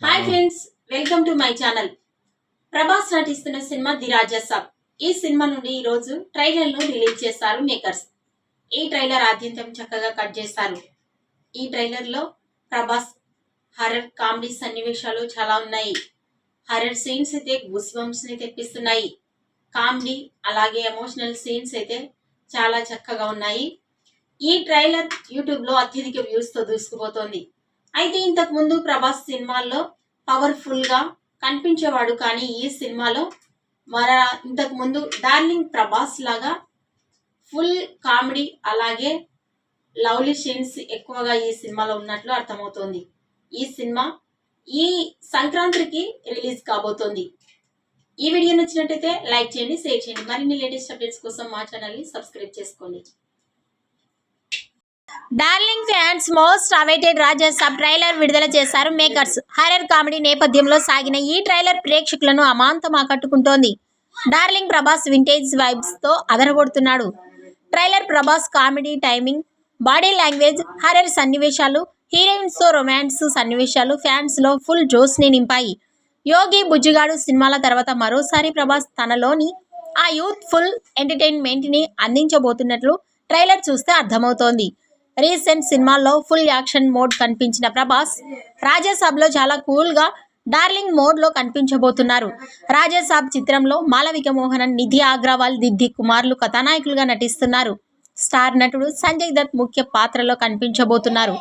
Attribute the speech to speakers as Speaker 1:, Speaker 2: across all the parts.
Speaker 1: Hi friends, welcome to my channel. Prabhas నటిస్తున్న cinema the రాజా సాబ్. ఈ cinema నుండి ఈ రోజు ట్రైలర్ ను రిలీజ్ చేస్తారు మేకర్స్. ఈ ట్రైలర్ ఆద్యంతం చక్కగా కట్ చేస్తారు. ఈ ట్రైలర్ లో ప్రభాస్ హర్రర్ కామెడీ సన్నివేశాలు చాలా ఉన్నాయి. హర్రర్ సీన్స్ అయితే గూస్ బంప్స్ ని తెప్పిస్తున్నాయి. కామెడీ అలాగే ఎమోషనల్ సీన్స్ అయితే చాలా చక్కగా ఉన్నాయి. ఈ ట్రైలర్ యూట్యూబ్ లో అత్యధిక వ్యూస్ తో దూసుకుపోతోంది. అయితే ఇంతకు ముందు ప్రభాస్ సినిమాల్లో పవర్ఫుల్ గా కనిపించేవాడు, కానీ ఈ సినిమాలో ఇంతకు ముందు డార్లింగ్ ప్రభాస్ లాగా ఫుల్ కామెడీ అలాగే లవ్లీ సీన్స్ ఎక్కువగా ఈ సినిమాలో ఉన్నట్లు అర్థమవుతోంది. ఈ సినిమా ఈ సంక్రాంతికి రిలీజ్ కాబోతోంది. ఈ వీడియో నచ్చినట్టయితే లైక్ చేయండి, షేర్ చేయండి. మరిన్ని లేటెస్ట్ అప్డేట్స్ కోసం మా ఛానల్ ని సబ్స్క్రైబ్ చేసుకోండి.
Speaker 2: డార్లింగ్ ఫ్యాన్స్ మోస్ట్ అవైటెడ్ రాజా సాబ్ ట్రైలర్ విడుదల చేశారు మేకర్స్. హర్రర్ కామెడీ నేపథ్యంలో సాగిన ఈ ట్రైలర్ ప్రేక్షకులను అమాంతం ఆకట్టుకుంటోంది. డార్లింగ్ ప్రభాస్ వింటేజ్ వైబ్స్ తో అదరగొడుతున్నాడు. Trailer Prabhas comedy timing, body language, horror సన్నివేశాలు, హీరోయిన్స్ తో రొమాన్స్ సన్నివేశాలు ఫ్యాన్స్ లో ఫుల్ జోస్ ని నింపాయి. యోగి బుజ్జిగాడు సినిమాల తర్వాత మరోసారి ప్రభాస్ తనలోని ఆ యూత్ ఫుల్ ఎంటర్టైన్మెంట్ ని అందించబోతున్నట్లు ట్రైలర్ చూస్తే అర్థమవుతోంది. రీసెంట్ సినిమాల్లో ఫుల్ యాక్షన్ మోడ్ కనిపించిన ప్రభాస్ రాజాసాబ్ లో చాలా కూల్ గా డార్లింగ్ మోడ్ లో కనిపించబోతున్నారు. రాజాసాబ్ చిత్రంలో మాలవిక మోహనన్, నిధి అగ్రవాల్, దిద్ది కుమార్లు కథానాయకులుగా నటిస్తున్నారు. స్టార్ నటుడు సంజయ్ దత్ ముఖ్య పాత్రలో కనిపించబోతున్నారు.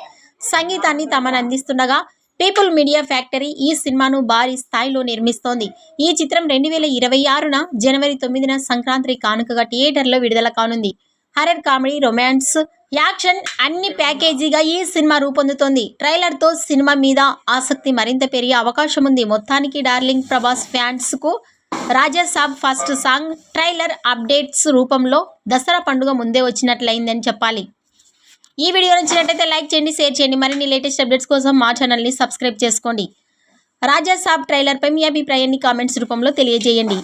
Speaker 2: సంగీతాన్ని తమను అందిస్తుండగా పీపుల్ మీడియా ఫ్యాక్టరీ ఈ సినిమాను భారీ స్థాయిలో నిర్మిస్తోంది. ఈ చిత్రం 2026 జనవరి 9 సంక్రాంతి కానుకగా థియేటర్లో విడుదల కానుంది. హర్రర్ కామెడీ, రొమాన్స్, యాక్షన్ అన్ని ప్యాకేజీగా ఈ సినిమా రూపొందుతోంది. ట్రైలర్ తో సినిమా మీద ఆసక్తి మరింత పెరిగే అవకాశం ఉంది. మొత్తానికి డార్లింగ్ ప్రభాస్ ఫ్యాన్స్ కు రాజా సాబ్ ఫస్ట్ సాంగ్ ట్రైలర్ అప్డేట్స్ రూపంలో దసరా పండుగ ముందే వచ్చినట్లయిందని చెప్పాలి. ఈ వీడియో నచ్చినట్టయితే లైక్ చేయండి, షేర్ చేయండి. మరిన్ని లేటెస్ట్ అప్డేట్స్ కోసం మా ఛానల్ని సబ్స్క్రైబ్ చేసుకోండి. రాజా సాబ్ ట్రైలర్ పై మీ అభిప్రాయాన్ని కామెంట్స్ రూపంలో తెలియజేయండి.